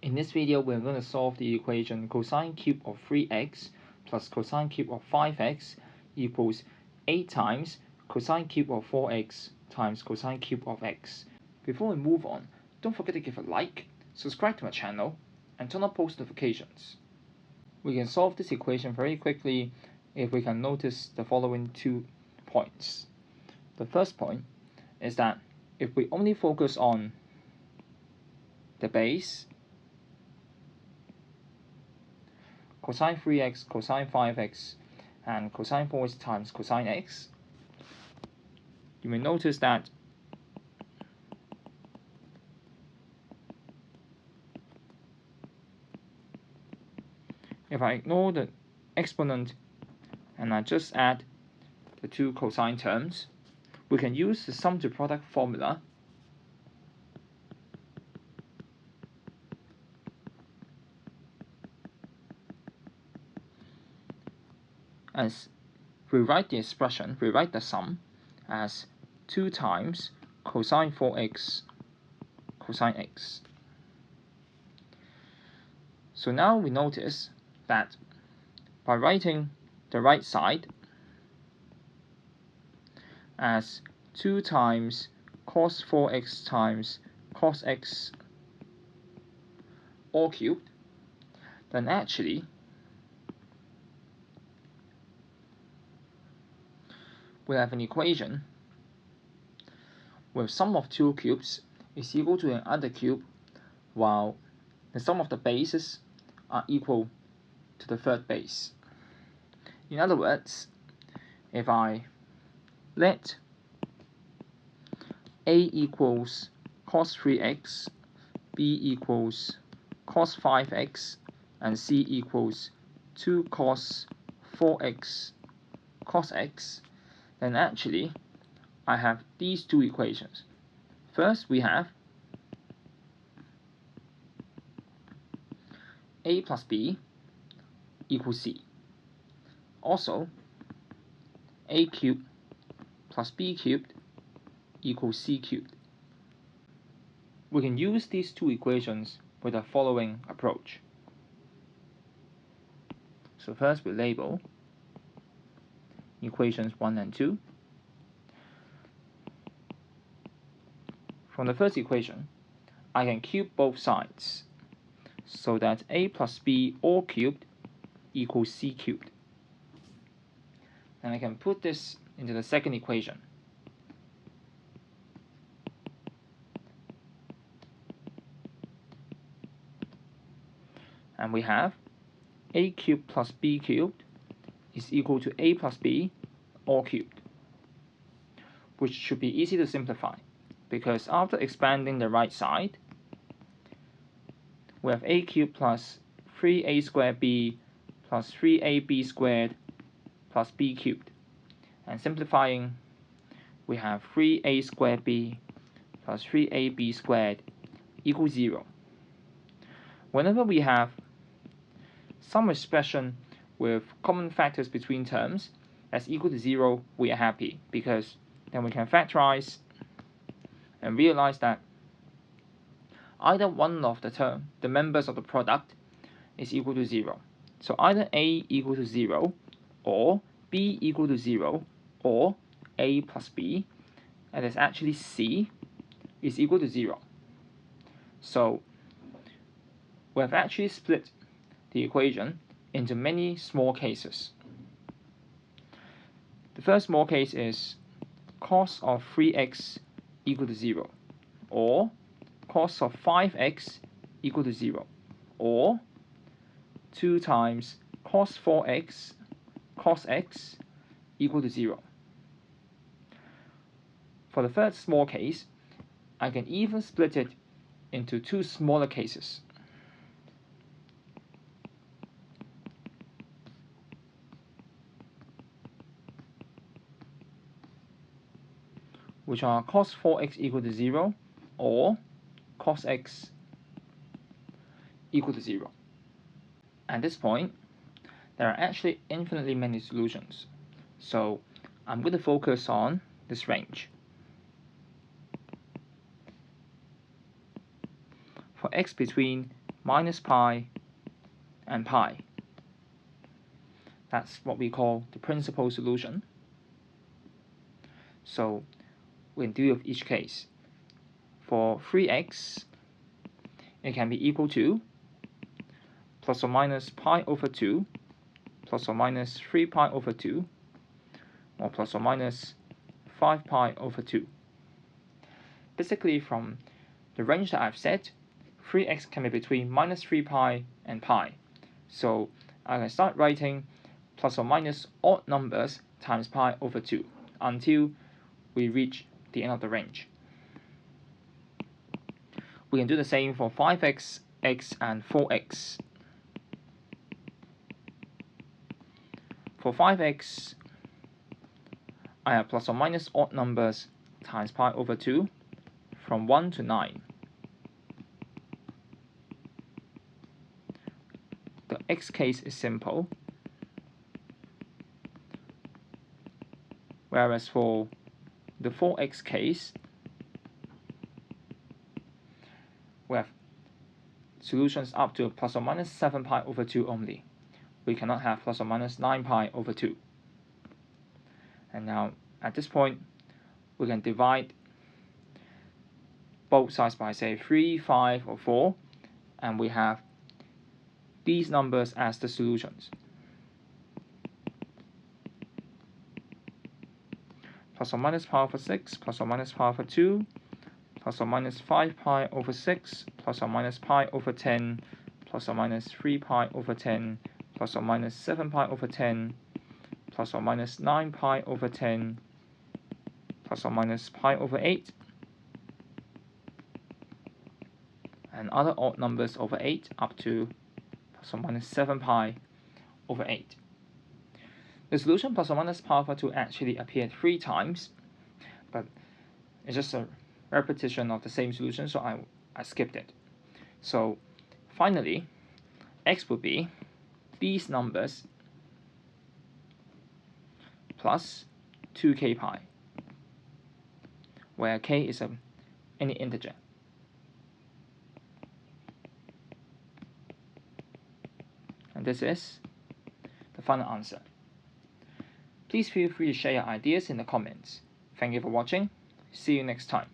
In this video, we're going to solve the equation cosine cube of 3x plus cosine cube of 5x equals 8 times cosine cube of 4x times cosine cube of x. Before we move on, don't forget to give a like, subscribe to my channel, and turn on post notifications. We can solve this equation very quickly if we can notice the following 2 points. The first point is that if we only focus on the base, cosine 3x, cosine 5x, and cosine 4x times cosine x, you may notice that if I ignore the exponent and I just add the 2 cosine terms, we can use the sum to product formula as rewrite the sum as 2 times cosine 4x cosine x. So now we notice that by writing the right side as 2 times cos 4x times cos x all cubed, then actually we have an equation where sum of 2 cubes is equal to another cube, while the sum of the bases are equal to the third base. In other words, if I let A equals cos 3x, B equals cos 5x, and C equals 2 cos 4x cos x, then actually I have these 2 equations. First, we have A plus B equals C. Also, A cubed plus B cubed equals C cubed. We can use these 2 equations with the following approach. So first we label equations 1 and 2. From the first equation, I can cube both sides so that A plus B all cubed equals C cubed. And I can put this into the second equation. And we have A cubed plus B cubed is equal to A plus B all cubed, which should be easy to simplify, because after expanding the right side, we have A cubed plus 3A squared B plus 3AB squared plus B cubed. And simplifying, we have 3A squared B plus 3AB squared equals 0. Whenever we have some expression with common factors between terms that's equal to 0, we are happy, because then we can factorize and realize that either one of the members of the product is equal to 0. So either A equal to 0, or B equal to 0, or A plus B, and it's actually C, is equal to 0. So we have actually split the equation into many small cases. The first small case is cos of 3x equal to 0, or cos of 5x equal to 0, or 2 times cos 4x cos x equal to 0. For the third small case, I can even split it into 2 smaller cases. Which are cos 4x equal to 0, or cos x equal to 0. At this point, there are actually infinitely many solutions, so I'm going to focus on this range. For x between minus pi, and pi. That's what we call the principal solution. So we can deal with each case. For 3x, it can be equal to plus or minus pi over 2, plus or minus 3 pi over 2, or plus or minus 5 pi over 2. Basically, from the range that I've set, 3x can be between minus 3 pi and pi. So I can start writing plus or minus odd numbers times pi over 2 until we reach the end of the range. We can do the same for 5x, x, and 4x. For 5x, I have plus or minus odd numbers times pi over 2 from 1 to 9. The x case is simple, whereas for the 4x case, we have solutions up to plus or minus 7 pi over 2 only. We cannot have plus or minus 9 pi over 2. And now, at this point, we can divide both sides by, say, 3, 5, or 4, and we have these numbers as the solutions. Plus or minus pi over 6, plus or minus pi over 2, plus or minus 5 pi over 6, plus or minus pi over 10, plus or minus 3 pi over 10, plus or minus 7 pi over 10, plus or minus 9 pi over 10, plus or minus pi over 8, and other odd numbers over 8 up to plus or minus 7 pi over 8. The solution plus or minus pi over 2 actually appeared 3 times, but it's just a repetition of the same solution, so I skipped it. So finally, x would be these numbers plus 2k pi, where k is any integer. And this is the final answer. Please feel free to share your ideas in the comments. Thank you for watching. See you next time.